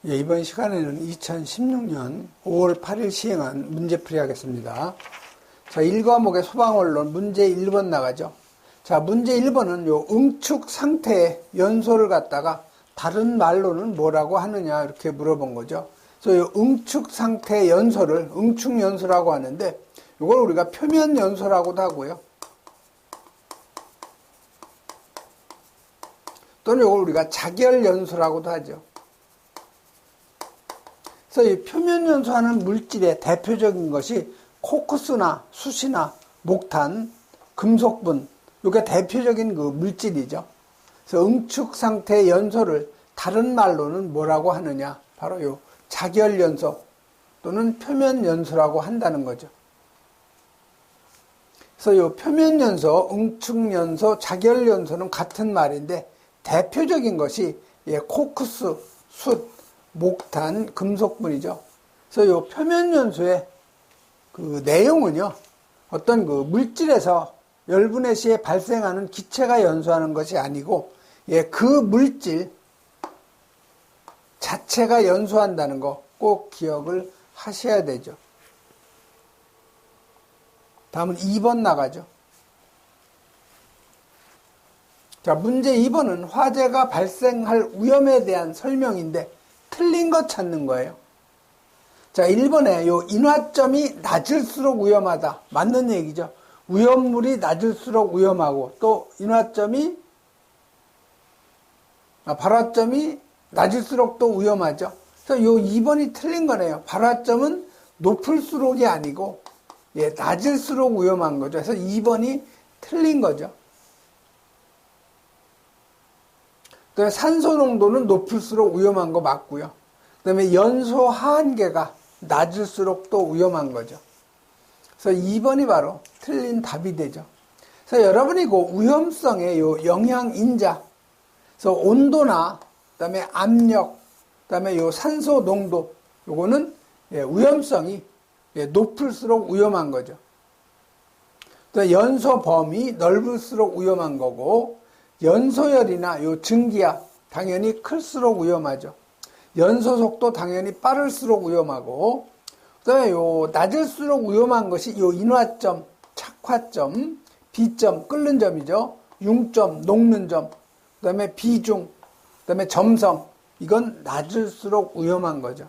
예, 이번 시간에는 2016년 5월 8일 시행한 문제풀이 하겠습니다. 자, 1과목의 소방원론 문제 1번 나가죠. 자, 문제 1번은 요 응축 상태의 연소를 갖다가 다른 말로는 뭐라고 하느냐 이렇게 물어본 거죠. 그래서 요 응축 상태의 연소를 응축 연소라고 하는데 이걸 우리가 표면 연소라고도 하고요. 또는 이걸 우리가 자결 연소라고도 하죠. 그래서 이 표면 연소하는 물질의 대표적인 것이 코크스나 숯이나 목탄, 금속분, 이게 대표적인 그 물질이죠. 그래서 응축 상태의 연소를 다른 말로는 뭐라고 하느냐? 바로 요 자결 연소 또는 표면 연소라고 한다는 거죠. 그래서 요 표면 연소, 응축 연소, 자결 연소는 같은 말인데 대표적인 것이 코크스, 숯, 목탄, 금속분이죠. 그래서 요 표면 연소의 그 내용은요, 어떤 그 물질에서 열분해 시에 발생하는 기체가 연소하는 것이 아니고, 그 물질 자체가 연소한다는 거 꼭 기억을 하셔야 되죠. 다음은 2번 나가죠. 자, 문제 2번은 화재가 발생할 위험에 대한 설명인데, 틀린 것 찾는 거예요. 자, 1번에 요 인화점이 낮을수록 위험하다. 맞는 얘기죠. 위험물이 낮을수록 위험하고 또 인화점이 발화점이 낮을수록 또 위험하죠. 그래서 요 2번이 틀린 거네요. 발화점은 높을수록이 아니고 낮을수록 위험한 거죠. 그래서 2번이 틀린 거죠. 그다음에 산소 농도는 높을수록 위험한 거 맞고요. 그다음에 연소 하한계가 낮을수록 또 위험한 거죠. 그래서 2번이 바로 틀린 답이 되죠. 그래서 여러분이 그 위험성의 요 영향인자, 그래서 온도나 그다음에 압력, 그다음에 요 산소 농도, 요거는 위험성이 높을수록 위험한 거죠. 또 연소 범위 넓을수록 위험한 거고, 연소열이나 요 증기압 당연히 클수록 위험하죠. 연소 속도 당연히 빠를수록 위험하고, 그다음에 요 낮을수록 위험한 것이 요 인화점, 착화점, 비점, 끓는 점이죠. 융점, 녹는 점, 그다음에 비중, 그다음에 점성, 이건 낮을수록 위험한 거죠.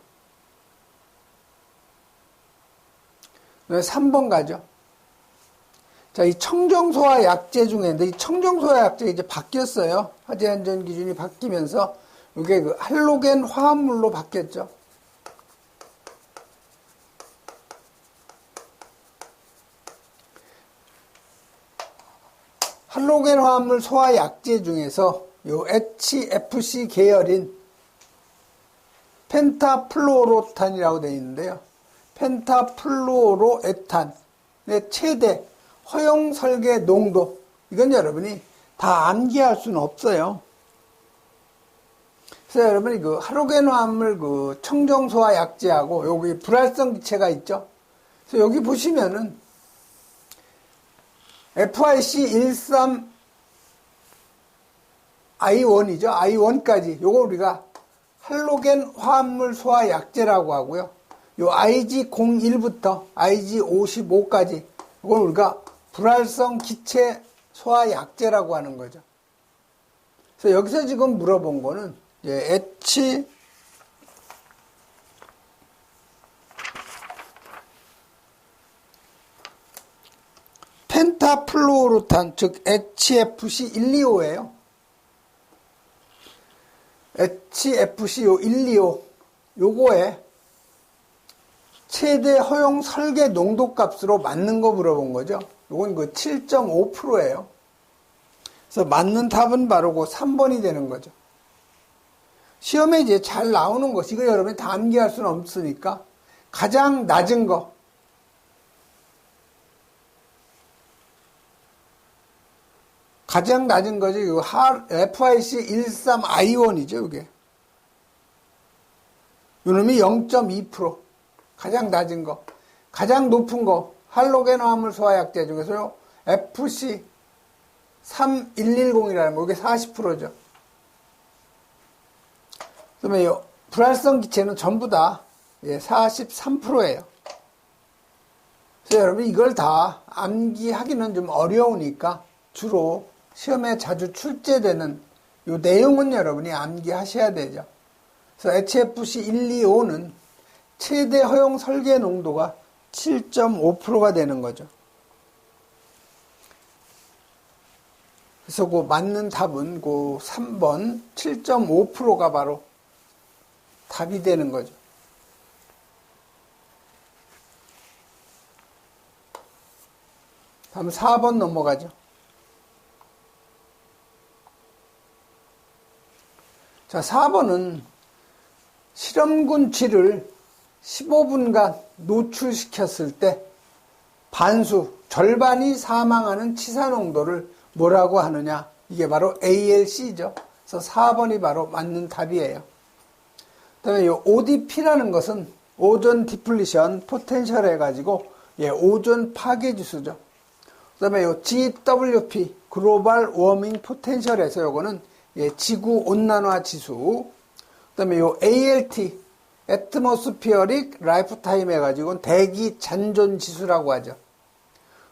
그다음에 3번 가죠. 자, 이 청정소화 약제 중에, 이 청정소화 약제가 이제 바뀌었어요. 화재 안전 기준이 바뀌면서 이게 그 할로겐 화합물로 바뀌었죠. 할로겐 화합물 소화 약제 중에서 요 HFC 계열인 펜타플루오로탄이라고 되어 있는데요. 펜타플루오로에탄의 최대 허용 설계 농도, 이건 여러분이 다 암기할 수는 없어요. 그래서 여러분이 그 할로겐 화합물 그 청정소화 약제하고 여기 불활성 기체가 있죠. 그래서 여기 보시면은 FIC13 I1이죠. I1까지 요거 우리가 할로겐 화합물 소화 약제라고 하고요. 요 IG01부터 IG55까지 이걸 우리가 불활성 기체 소화 약제라고 하는 거죠. 그래서 여기서 지금 물어본 거는 펜타플루오르탄, 즉 HFC125예요. HFC125 요거에 최대 허용 설계 농도 값으로 맞는 거 물어본 거죠. 요건 그 7.5%예요. 그래서 맞는 답은 바로 그 3번이 되는 거죠. 시험에 이제 잘 나오는 것이, 이거 여러분이 다 암기할 수는 없으니까 가장 낮은 거, 가장 낮은 거지. 이거 FIC13I1이죠, 이게. 요놈이 0.2%. 가장 낮은 거. 가장 높은 거, 할로겐 화합물 소화 약제 중에서요, FC3110이라는 거, 이게 40%죠. 그다음에 요 불활성 기체는 전부 다 43%예요. 그래서 여러분 이걸 다 암기하기는 좀 어려우니까 주로 시험에 자주 출제되는 이 내용은 여러분이 암기하셔야 되죠. 그래서 HFC 125는 최대 허용 설계 농도가 7.5%가 되는 거죠. 그래서 그 맞는 답은 그 3번 7.5%가 바로 답이 되는 거죠. 다음 4번 넘어가죠. 자, 4번은 실험군 쥐를 15분간 노출시켰을 때 반수, 절반이 사망하는 치사 농도를 뭐라고 하느냐? 이게 바로 ALC죠. 그래서 4번이 바로 맞는 답이에요. 그 다음에 이 ODP라는 것은 오존 디플리션 포텐셜 해가지고 오존 파괴 지수죠. 그 다음에 이 GWP 글로벌 워밍 포텐셜에서 요거는 지구 온난화 지수. 그 다음에 요 ALT 애트모스피어릭 라이프 타임 해가지고 대기 잔존 지수라고 하죠.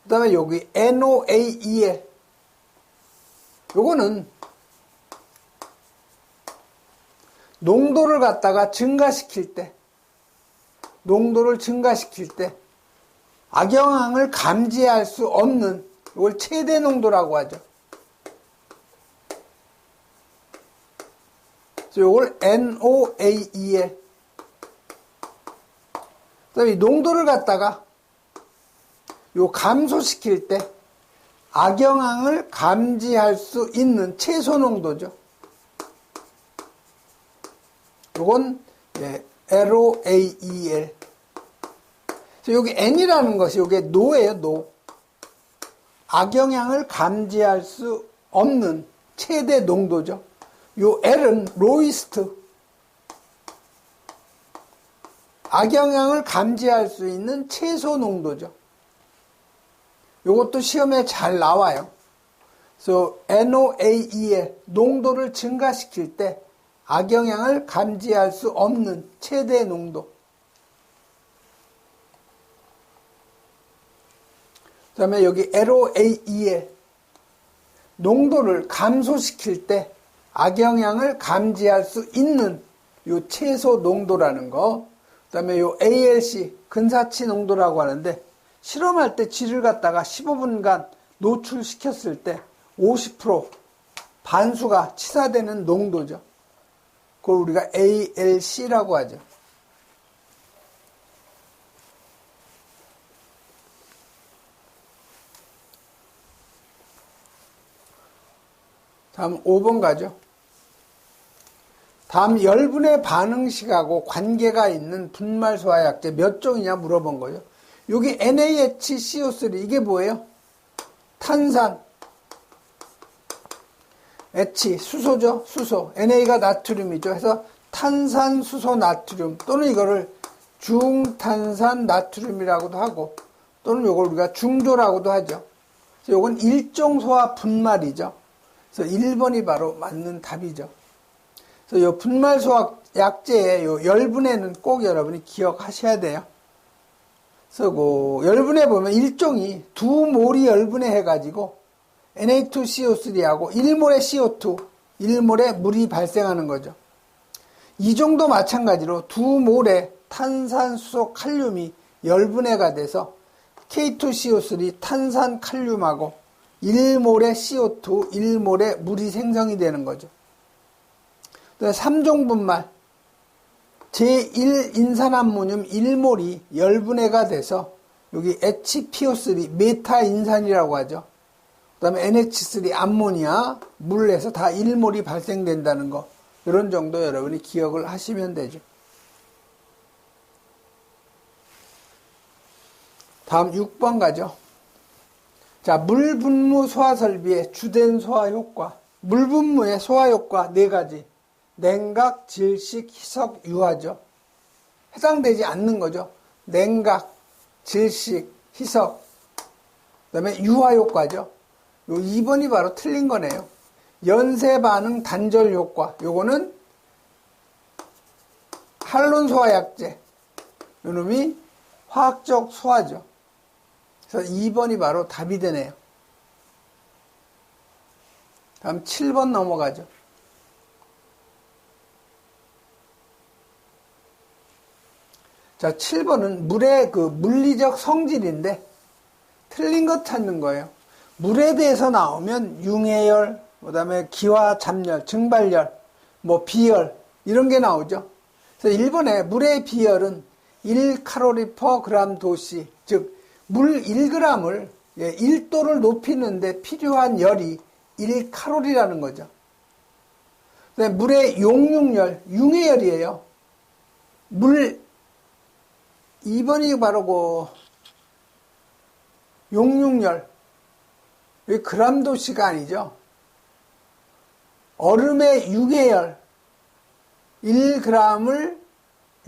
그 다음에 여기 NOAEL 요거는 농도를 갖다가 증가시킬 때 악영향을 감지할 수 없는 이걸 최대 농도라고 하죠. 이걸 NOAEL. 그다음에 이 농도를 갖다가 요 감소시킬 때 악영향을 감지할 수 있는 최소 농도죠. 요건 LOAEL. 여기 N이라는 것이 요게 노예요, 노. 악영향을 감지할 수 없는 최대 농도죠. 요 L은 로이스트. 악영향을 감지할 수 있는 최소 농도죠. 요것도 시험에 잘 나와요. 그래서 NOAEL 농도를 증가시킬 때 악영향을 감지할 수 없는 최대 농도. 그 다음에 여기 LOAEL 농도를 감소시킬 때 악영향을 감지할 수 있는 요 최소 농도라는 거. 그 다음에 요 ALC 근사치 농도라고 하는데 실험할 때 쥐를 갖다가 15분간 노출시켰을 때 50% 반수가 치사되는 농도죠. 그걸 우리가 ALC라고 하죠. 다음 5번 가죠. 다음 열분의 반응식하고 관계가 있는 분말 소화약제 몇 종이냐 물어본 거예요. 여기 NaHCO3 이게 뭐예요? 탄산, H 수소죠. 수소. Na가 나트륨이죠. 그래서 탄산수소 나트륨 또는 이거를 중탄산 나트륨이라고도 하고 또는 이걸 우리가 중조라고도 하죠. 그래서 이건 일종 소화 분말이죠. 그래서 1번이 바로 맞는 답이죠. 그래서 이 분말 소화 약제의 요 열분해는 꼭 여러분이 기억하셔야 돼요. 그래서 그 열분해 보면 일종이 두 몰이 열분해 해가지고 Na2CO3하고 1몰의 CO2, 1몰의 물이 발생하는 거죠. 이 정도 마찬가지로 두 몰의 탄산수소 칼륨이 열분해가 돼서 K2CO3 탄산 칼륨하고 1몰의 CO2, 1몰의 물이 생성이 되는 거죠. 3종 분말 제1인산암모늄 1몰이 열분해가 돼서 여기 HPO3 메타인산이라고 하죠. 그 다음에 NH3 암모니아 물에서 다 1몰이 발생된다는 거 이런 정도 여러분이 기억을 하시면 되죠. 다음 6번 가죠. 자, 물분무 소화설비의 주된 소화효과. 물분무의 소화효과 4가지. 냉각, 질식, 희석, 유화죠. 해당되지 않는 거죠. 냉각, 질식, 희석, 그 다음에 유화효과죠. 요 2번이 바로 틀린 거네요. 연쇄반응 단절 효과. 요거는 할론 소화약제. 요놈이 화학적 소화죠. 그래서 2번이 바로 답이 되네요. 다음 7번 넘어가죠. 자, 7번은 물의 그 물리적 성질인데 틀린 것 찾는 거예요. 물에 대해서 나오면 융해열, 그다음에 기화 잡열, 증발열, 뭐 비열 이런 게 나오죠. 그래서 1번에 물의 비열은 1칼로리/g 도시, 즉 물 1g을 1도를 높이는데 필요한 열이 1칼로리라는 거죠. 그다음에 물의 용융열, 융해열이에요. 물 2번이 바로 그 용융열. 왜 g도시가 아니죠? 얼음의 융해열 1g을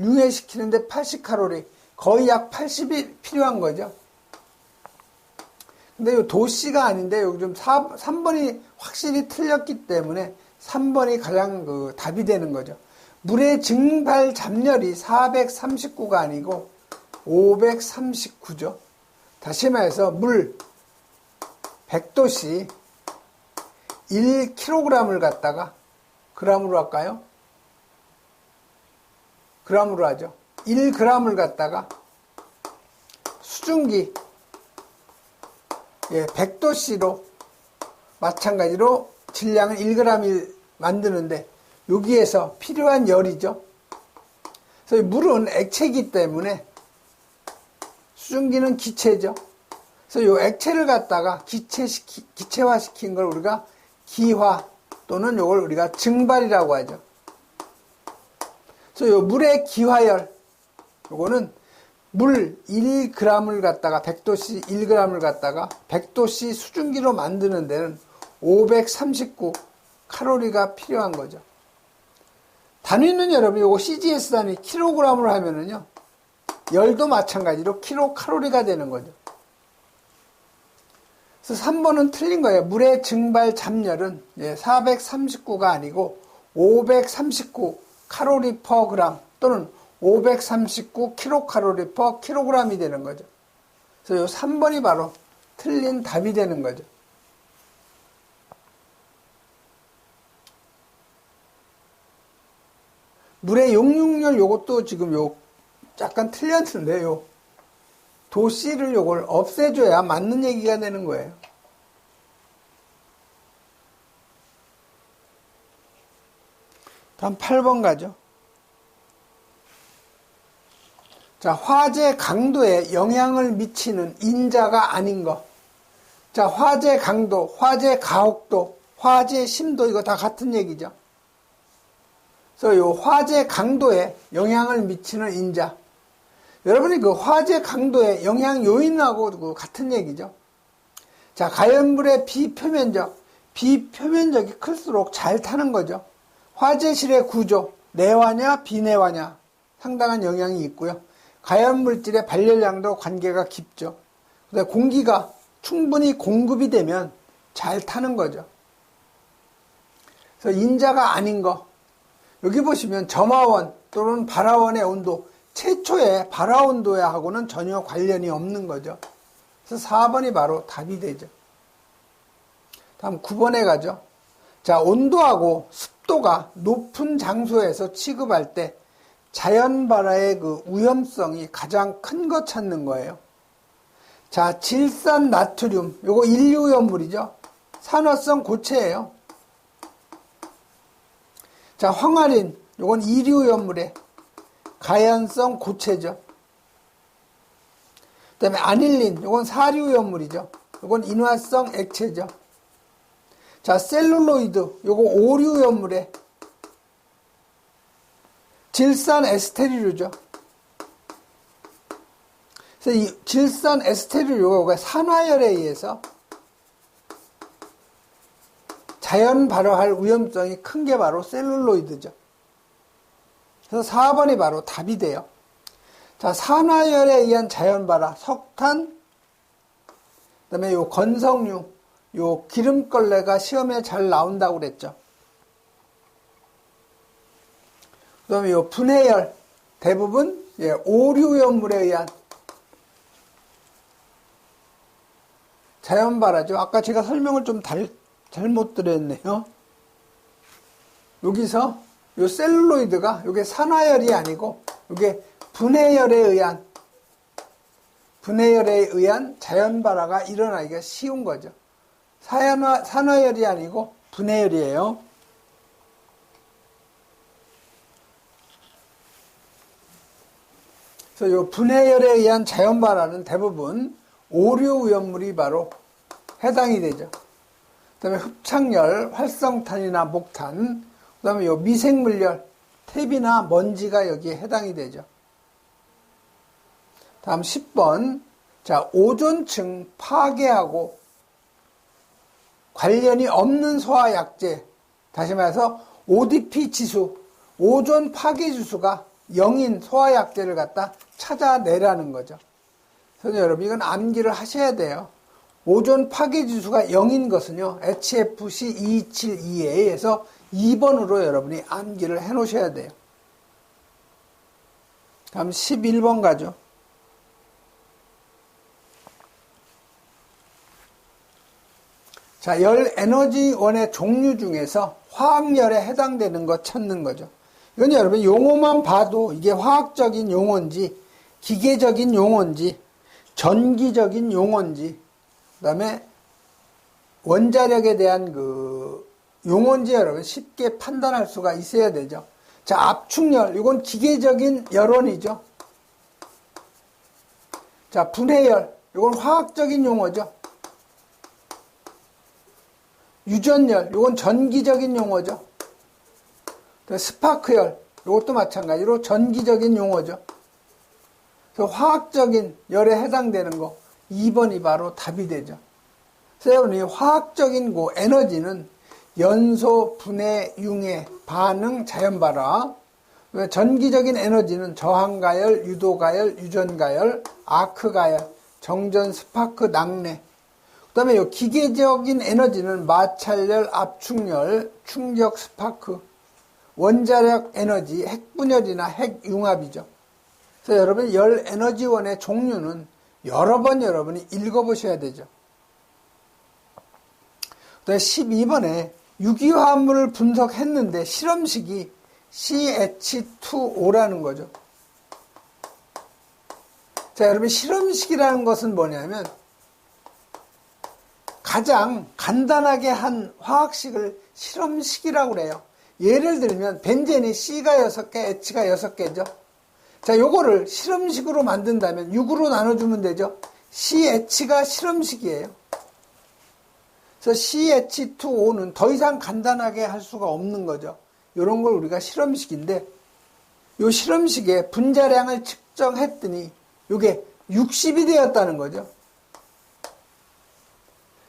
융해시키는데 80칼로리, 거의 약 80이 필요한 거죠. 근데 이 도시가 아닌데 여기 좀 3번이 확실히 틀렸기 때문에 3번이 가장 그 답이 되는 거죠. 물의 증발 잡열이 439가 아니고 539죠. 다시 말해서 물 100도씨 1kg을 갖다가 g으로 할까요? g으로 하죠. 1g을 갖다가 수증기 100도씨로 마찬가지로 질량을 1g을 만드는데 여기에서 필요한 열이죠. 그래서 물은 액체이기 때문에 수증기는 기체죠. 그래서 이 액체를 갖다가 기체화시킨 걸 우리가 기화 또는 이걸 우리가 증발이라고 하죠. 그래서 이 물의 기화열, 요거는 물 1g을 갖다가 100도씨 1g을 갖다가 100도씨 수증기로 만드는 데는 539 칼로리가 필요한 거죠. 단위는 여러분 요거 CGS 단위 킬로그램으로 하면은요 열도 마찬가지로 킬로칼로리가 되는 거죠. 그래서 3번은 틀린 거예요. 물의 증발 잡열은 439가 아니고 539 칼로리 퍼 그램 또는 539 킬로칼로리 퍼 킬로그램이 되는 거죠. 그래서 요 3번이 바로 틀린 답이 되는 거죠. 물의 용융열 요것도 지금 요 약간 틀렸는데 요 도씨를 요걸 없애줘야 맞는 얘기가 되는 거예요. 다음 8번 가죠. 자, 화재 강도에 영향을 미치는 인자가 아닌 것. 자, 화재 강도, 화재 가혹도, 화재 심도 이거 다 같은 얘기죠. 그래서 요 화재 강도에 영향을 미치는 인자. 여러분이 그 화재 강도의 영향 요인하고 같은 얘기죠. 자, 가연불의 비표면적이 클수록 잘 타는 거죠. 화재실의 구조, 내화냐 비내화냐 상당한 영향이 있고요. 가연물질의 발열량도 관계가 깊죠. 그다음에 공기가 충분히 공급이 되면 잘 타는 거죠. 그래서 인자가 아닌 거. 여기 보시면 점화원 또는 발화원의 온도, 최초의 발화 온도하고는 전혀 관련이 없는 거죠. 그래서 4번이 바로 답이 되죠. 다음 9번에 가죠. 자, 온도하고 습도가 높은 장소에서 취급할 때 자연 발화의 그 위험성이 가장 큰 거 찾는 거예요. 자, 질산 나트륨, 요거 인류염물이죠. 산화성 고체예요. 자, 황화린, 요건 이류염물의 가연성 고체죠. 그 다음에 아닐린, 요건 사류염물이죠. 요건 인화성 액체죠. 자, 셀룰로이드, 요거 오류염물의 질산 에스테르류죠. 그래서 이 질산 에스테르류가 산화열에 의해서 자연 발화할 위험성이 큰 게 바로 셀룰로이드죠. 그래서 4번이 바로 답이 돼요. 자, 산화열에 의한 자연 발화, 석탄, 그다음에 요 건성류, 요 기름걸레가 시험에 잘 나온다고 그랬죠. 그다음에 요 분해열, 대부분 오류연물에 의한 자연발화죠. 아까 제가 설명을 좀 잘못 드렸네요. 여기서 요 셀룰로이드가 요게 산화열이 아니고 요게 분해열에 의한 자연발화가 일어나기가 쉬운 거죠. 산화열이 아니고 분해열이에요. 그래서 요 분해열에 의한 자연발화는 대부분 오류오염물이 바로 해당이 되죠. 그 다음에 흡착열, 활성탄이나 목탄, 그 다음에 요 미생물열, 탭이나 먼지가 여기에 해당이 되죠. 다음 10번. 자, 오존층 파괴하고 관련이 없는 소화약제. 다시 말해서 ODP 지수, 오존 파괴 지수가 0인 소화약제를 갖다 찾아내라는 거죠. 그래서 여러분 이건 암기를 하셔야 돼요. 오존 파괴 지수가 0인 것은요, HFC 272에서 2번으로 여러분이 암기를 해 놓으셔야 돼요. 다음 11번 가죠. 자, 열 에너지원의 종류 중에서 화학열에 해당되는 것 찾는 거죠. 이건 여러분 용어만 봐도 이게 화학적인 용어인지, 기계적인 용어인지, 전기적인 용어인지, 그 다음에 원자력에 대한 용어인지 여러분 쉽게 판단할 수가 있어야 되죠. 자, 압축열, 이건 기계적인 열원이죠. 자, 분해열, 이건 화학적인 용어죠. 유전열, 이건 전기적인 용어죠. 스파크열, 이것도 마찬가지로 전기적인 용어죠. 그래서 화학적인 열에 해당되는 거 2번이 바로 답이 되죠. 그래서 여러분 이 화학적인 에너지는 연소, 분해, 융해, 반응, 자연발화. 전기적인 에너지는 저항가열, 유도가열, 유전가열, 아크가열, 정전, 스파크, 낙뢰. 그 다음에 요 기계적인 에너지는 마찰열, 압축열, 충격, 스파크, 원자력 에너지, 핵분열이나 핵융합이죠. 그래서 여러분 열 에너지원의 종류는 여러 번 여러분이 읽어보셔야 되죠. 그 다음에 12번에 유기화합물을 분석했는데 실험식이 CH2O라는 거죠. 자, 여러분 실험식이라는 것은 뭐냐면 가장 간단하게 한 화학식을 실험식이라고 그래요. 예를 들면 벤젠이 C가 6개, H가 6개죠. 자, 요거를 실험식으로 만든다면 6으로 나눠주면 되죠. CH가 실험식이에요. 그래서 CH2O는 더 이상 간단하게 할 수가 없는 거죠. 이런 걸 우리가 실험식인데, 요 실험식의 분자량을 측정했더니 요게 60이 되었다는 거죠.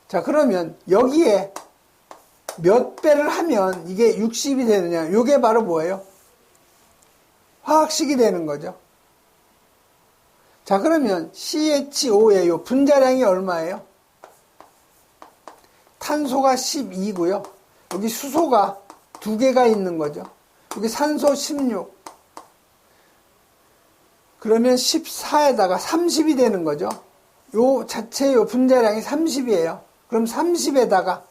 자, 그러면 여기에 몇 배를 하면 이게 60이 되느냐? 요게 바로 뭐예요? 화학식이 되는 거죠. 자, 그러면 CHO의 요 분자량이 얼마예요? 탄소가 12고요. 여기 수소가 2개가 있는 거죠. 여기 산소 16. 그러면 14에다가 30이 되는 거죠. 요 자체 요 분자량이 30이에요. 그럼 30에다가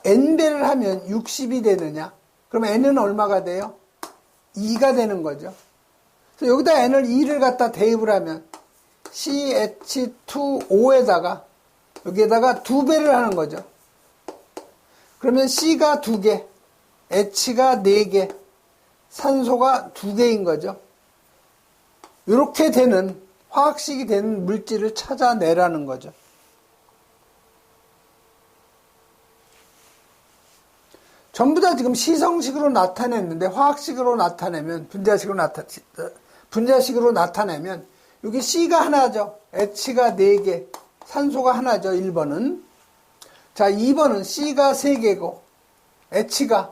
n배를 하면 60이 되느냐? 그럼 n은 얼마가 돼요? 2가 되는 거죠. 그래서 여기다 n을 2를 갖다 대입을 하면 CH2O에다가 여기에다가 2배를 하는 거죠. 그러면 C가 2개, H가 4개, 산소가 2개인 거죠. 이렇게 되는 화학식이 되는 물질을 찾아내라는 거죠. 전부 다 지금 시성식으로 나타냈는데 화학식으로 나타내면 분자식으로 나타내면 여기 C가 하나죠. H가 4개, 산소가 하나죠. 1번은. 자, 2번은 C가 3개고 H가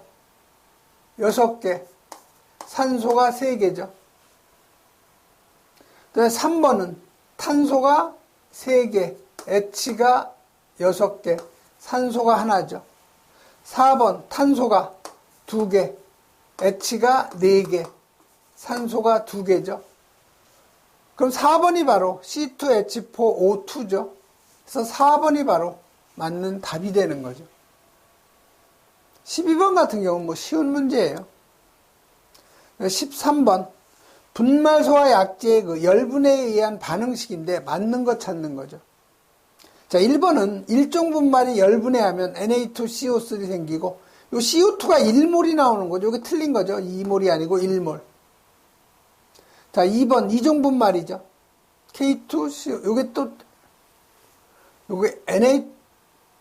6개, 산소가 3개죠. 3번은 탄소가 3개, H가 6개, 산소가 하나죠. 4번 탄소가 2개, H가 4개, 산소가 2개죠. 그럼 4번이 바로 C2H4O2죠. 그래서 4번이 바로 맞는 답이 되는 거죠. 12번 같은 경우는 뭐 쉬운 문제예요. 13번 분말소화 약제의 그 열분해에 의한 반응식인데 맞는 거 찾는 거죠. 자, 1번은 일종 분말이 열분해하면 Na2CO3 생기고 요 CO2가 1몰이 나오는 거죠. 이게 틀린 거죠. 2몰이 아니고 1몰. 자, 2번 이종 분말이죠. K2CO 요게 또 요게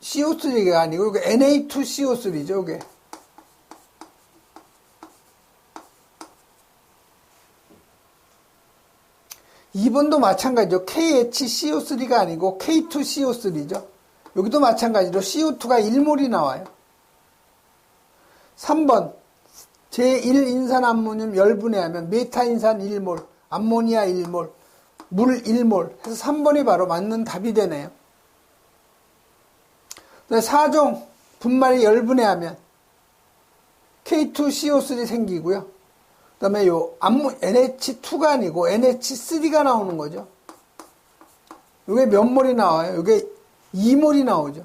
NaCO3가 아니고 요게 Na2CO3죠. 요게 2번도 마찬가지죠. KHCO3가 아니고 K2CO3죠. 여기도 마찬가지로 CO2가 1몰이 나와요. 3번 제1인산암모늄 열분해하면 메타인산 1몰, 암모니아 1몰, 물 1몰 해서 3번이 바로 맞는 답이 되네요. 4종 분말이 열분해하면 K2CO3 생기고요. 그 다음에 요 NH2가 아니고 NH3가 나오는 거죠. 요게 몇 몰이 나와요? 요게 2몰이 나오죠.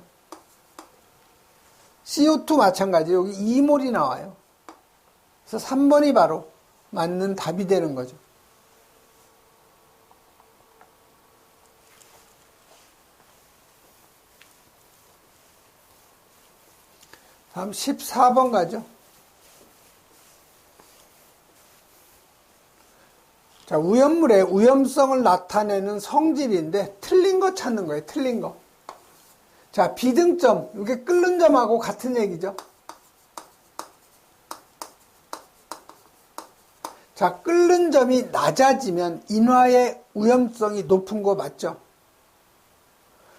CO2 마찬가지 여기 2몰이 나와요. 그래서 3번이 바로 맞는 답이 되는 거죠. 다음 14번 가죠. 자, 우염물의 우염성을 나타내는 성질인데 틀린 거 찾는 거예요. 틀린 거. 자, 비등점, 이게 끓는 점하고 같은 얘기죠. 자, 끓는 점이 낮아지면 인화의 우염성이 높은 거 맞죠?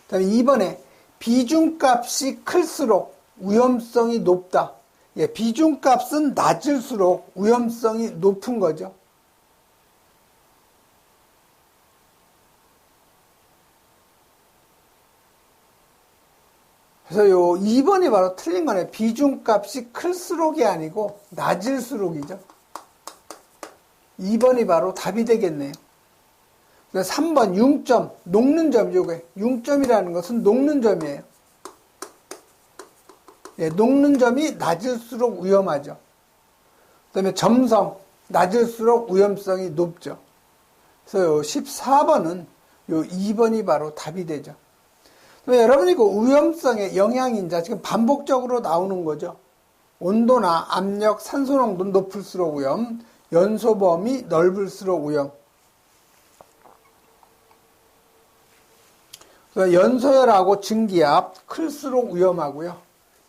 그다음에 2번에 비중값이 클수록 위험성이 높다. 예, 비중값은 낮을수록 위험성이 높은 거죠. 그래서 요 2번이 바로 틀린 거네. 비중값이 클수록이 아니고 낮을수록이죠. 2번이 바로 답이 되겠네요. 3번 융점, 녹는 점, 요게 융점이라는 것은 녹는 점이에요. 예, 녹는 점이 낮을수록 위험하죠. 그 다음에 점성, 낮을수록 위험성이 높죠. 그래서 요 14번은 요 2번이 바로 답이 되죠. 여러분이 그 위험성의 영향인자 지금 반복적으로 나오는 거죠. 온도나 압력, 산소 농도 높을수록 위험, 연소 범위 넓을수록 위험. 연소열하고 증기압 클수록 위험하고요.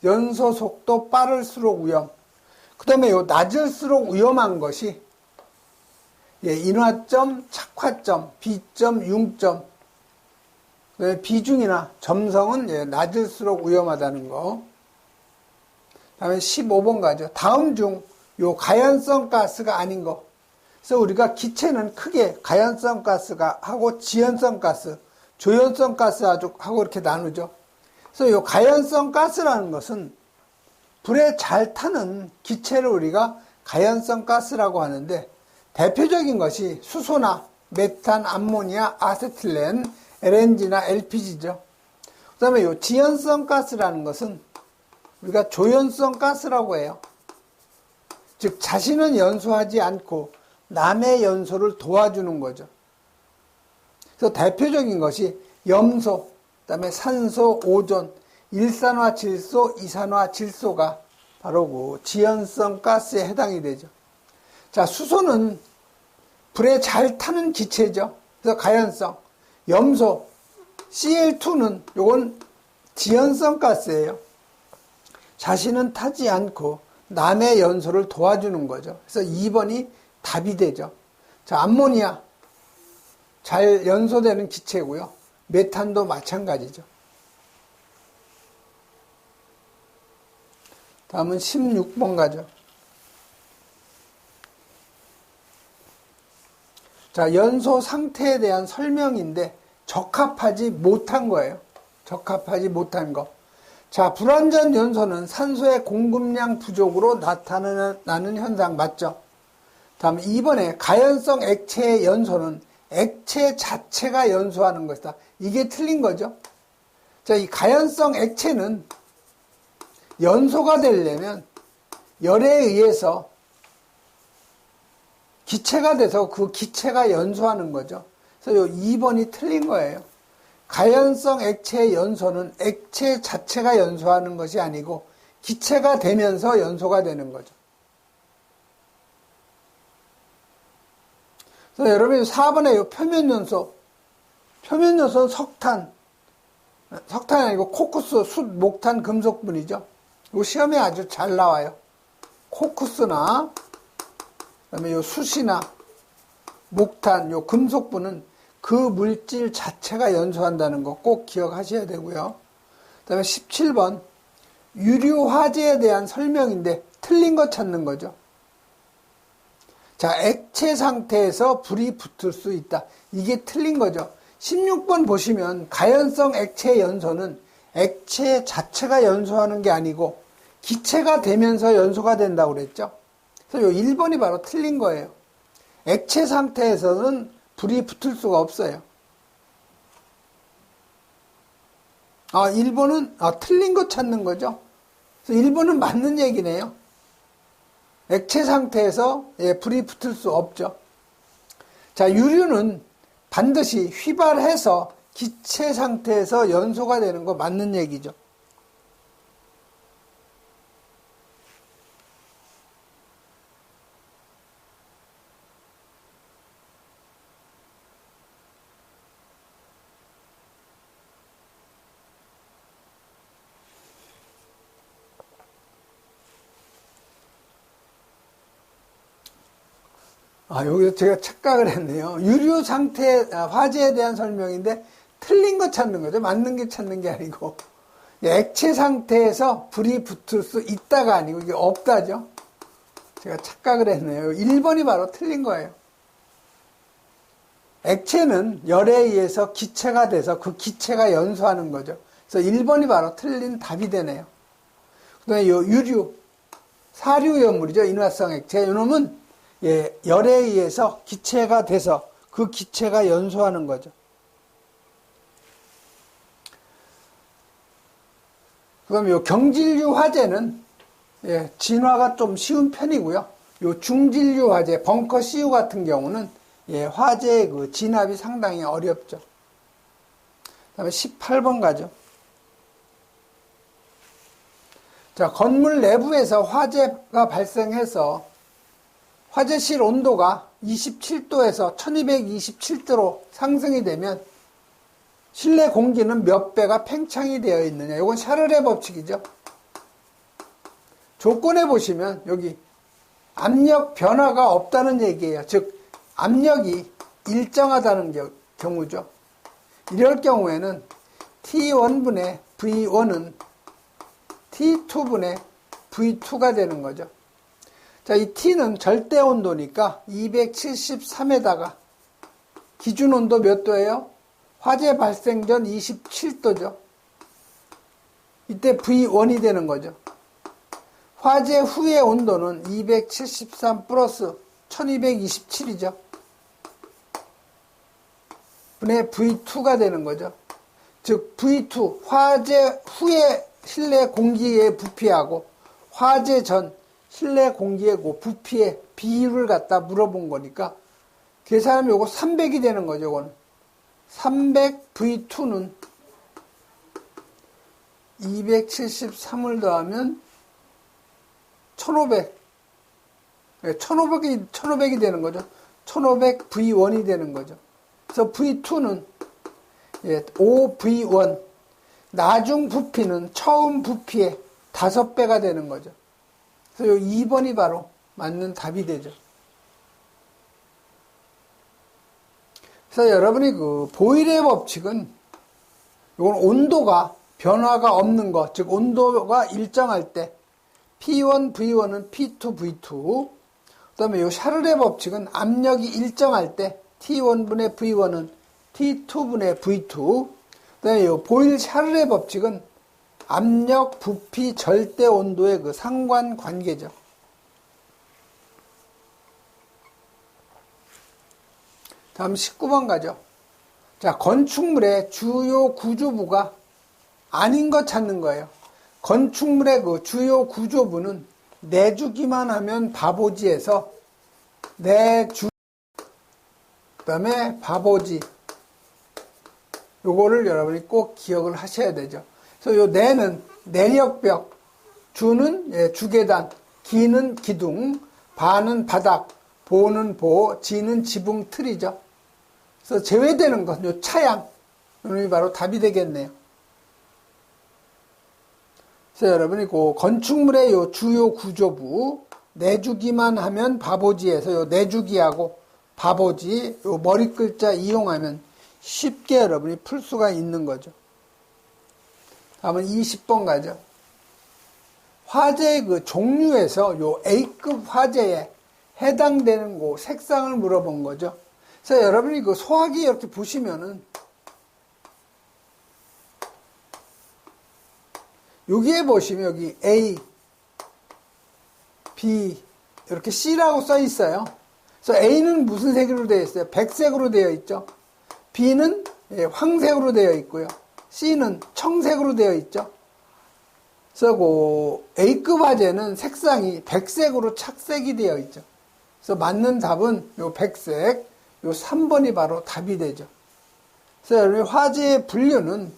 연소 속도 빠를수록 위험. 그 다음에 요 낮을수록 위험한 것이 인화점, 착화점, 비점, 융점. 비중이나 점성은 낮을수록 위험하다는 거. 다음에 15번 가죠. 다음 중 요 가연성 가스가 아닌 거. 그래서 우리가 기체는 크게 가연성 가스가 하고 지연성 가스, 조연성 가스 하고 이렇게 나누죠. 그래서 요 가연성 가스라는 것은 불에 잘 타는 기체를 우리가 가연성 가스라고 하는데 대표적인 것이 수소나 메탄, 암모니아, 아세틸렌, LNG나 LPG죠. 그 다음에 요 지연성 가스라는 것은 우리가 조연성 가스라고 해요. 즉 자신은 연소하지 않고 남의 연소를 도와주는 거죠. 그래서 대표적인 것이 염소, 그 다음에 산소, 오존, 일산화질소, 이산화질소가 바로 그 지연성 가스에 해당이 되죠. 자, 수소는 불에 잘 타는 기체죠. 그래서 가연성. 염소, Cl2는 요건 지연성 가스예요. 자신은 타지 않고 남의 연소를 도와주는 거죠. 그래서 2번이 답이 되죠. 자, 암모니아 잘 연소되는 기체고요. 메탄도 마찬가지죠. 다음은 16번 가죠. 자, 연소 상태에 대한 설명인데 적합하지 못한 거예요. 적합하지 못한 거. 자, 불완전 연소는 산소의 공급량 부족으로 나타나는 현상 맞죠? 다음 2번에 가연성 액체의 연소는 액체 자체가 연소하는 것이다. 이게 틀린 거죠. 자, 이 가연성 액체는 연소가 되려면 열에 의해서 기체가 돼서 그 기체가 연소하는 거죠. 그래서 요 2번이 틀린 거예요. 가연성 액체의 연소는 액체 자체가 연소하는 것이 아니고 기체가 되면서 연소가 되는 거죠. 그래서 여러분이 4번에 요 표면연소는 석탄이 아니고 코쿠스, 숯, 목탄, 금속분이죠. 이 시험에 아주 잘 나와요. 코쿠스나 그다음에 요 숯이나 목탄, 요 금속분은 그 물질 자체가 연소한다는 거 꼭 기억하셔야 되고요. 그다음에 17번 유류 화재에 대한 설명인데 틀린 거 찾는 거죠. 자, 액체 상태에서 불이 붙을 수 있다. 이게 틀린 거죠. 16번 보시면 가연성 액체 연소는 액체 자체가 연소하는 게 아니고 기체가 되면서 연소가 된다고 그랬죠. 그래서 요 1번이 바로 틀린 거예요. 액체 상태에서는 불이 붙을 수가 없어요. 1번은 틀린 거 찾는 거죠. 그래서 1번은 맞는 얘기네요. 액체 상태에서 불이 붙을 수 없죠. 자, 유류는 반드시 휘발해서 기체 상태에서 연소가 되는 거 맞는 얘기죠. 여기서 제가 착각을 했네요. 유류 상태, 화재에 대한 설명인데 틀린 거 찾는 거죠. 맞는 게 찾는 게 아니고. 액체 상태에서 불이 붙을 수 있다가 아니고 이게 없다죠. 제가 착각을 했네요. 1번이 바로 틀린 거예요. 액체는 열에 의해서 기체가 돼서 그 기체가 연소하는 거죠. 그래서 1번이 바로 틀린 답이 되네요. 그 다음에 유류, 사류연물이죠. 인화성 액체. 이놈은 열에 의해서 기체가 돼서 그 기체가 연소하는 거죠. 그럼 요 경질류 화재는 진화가 좀 쉬운 편이고요. 요 중질류 화재, 벙커 CU 같은 경우는 화재의 그 진압이 상당히 어렵죠. 그다음에 18번 가죠. 자, 건물 내부에서 화재가 발생해서 화재실 온도가 27도에서 1227도로 상승이 되면 실내 공기는 몇 배가 팽창이 되어 있느냐. 이건 샤를의 법칙이죠. 조건에 보시면 여기 압력 변화가 없다는 얘기예요. 즉 압력이 일정하다는 경우죠. 이럴 경우에는 T1분의 V1은 T2분의 V2가 되는 거죠. 자, 이 T는 절대 온도니까 273에다가 기준 온도 몇 도예요? 화재 발생 전 27도죠. 이때 V1이 되는 거죠. 화재 후의 온도는 273 플러스 1227이죠. 분의 V2가 되는 거죠. 즉 V2, 화재 후의 실내 공기의 부피하고 화재 전 실내 공기의 부피의 비율을 갖다 물어본 거니까 계산하면 요거 300이 되는 거죠. 이거는 300 V2는 273을 더하면 1500. 1500이 되는 거죠. 1500 V1이 되는 거죠. 그래서 V2는 5V1. 나중 부피는 처음 부피의 5배가 되는 거죠. 그래서 요 2번이 바로 맞는 답이 되죠. 그래서 여러분이 그 보일의 법칙은 이건 온도가 변화가 없는 것, 즉 온도가 일정할 때 P1, V1은 P2, V2. 그 다음에 요 샤를의 법칙은 압력이 일정할 때 T1분의 V1은 T2분의 V2. 그 다음에 요 보일 샤를의 법칙은 압력, 부피, 절대 온도의 그 상관관계죠. 다음 19번 가죠. 자, 건축물의 주요 구조부가 아닌 것 찾는 거예요. 건축물의 그 주요 구조부는 내주기만 하면 바보지에서 내주, 그 다음에 바보지. 요거를 여러분이 꼭 기억을 하셔야 되죠. 그래서 요 내는 내력벽, 주는 주계단, 기는 기둥, 바는 바닥, 보는 보, 지는 지붕 틀이죠. 그래서 제외되는 것, 요 차양, 이놈이 바로 답이 되겠네요. 그래서 여러분이 그 건축물의 요 주요 구조부, 내주기만 하면 바보지에서 요 내주기하고 바보지, 요 머리 글자 이용하면 쉽게 여러분이 풀 수가 있는 거죠. 다음은 20번 가죠. 화재의 그 종류에서 요 A급 화재에 해당되는 그 색상을 물어본 거죠. 그래서 여러분이 그 소화기 이렇게 보시면은 여기에 보시면 여기 A, B, 이렇게 C라고 써 있어요. 그래서 A는 무슨 색으로 되어 있어요? 백색으로 되어 있죠. B는 황색으로 되어 있고요. C는 청색으로 되어 있죠. 그래서 그 A급 화재는 색상이 백색으로 착색이 되어 있죠. 그래서 맞는 답은 요 백색, 요 3번이 바로 답이 되죠. 그래서 화재의 분류는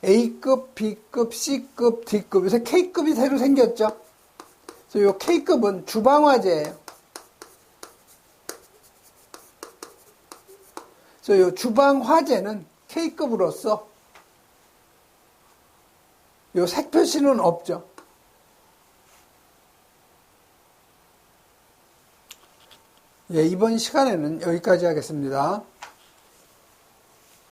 A급, B급, C급, D급, 요새 K급이 새로 생겼죠. 그래서 요 K급은 주방화재예요. 그래서 요 주방화재는 K급으로서 요 색표시는 없죠. 예, 이번 시간에는 여기까지 하겠습니다.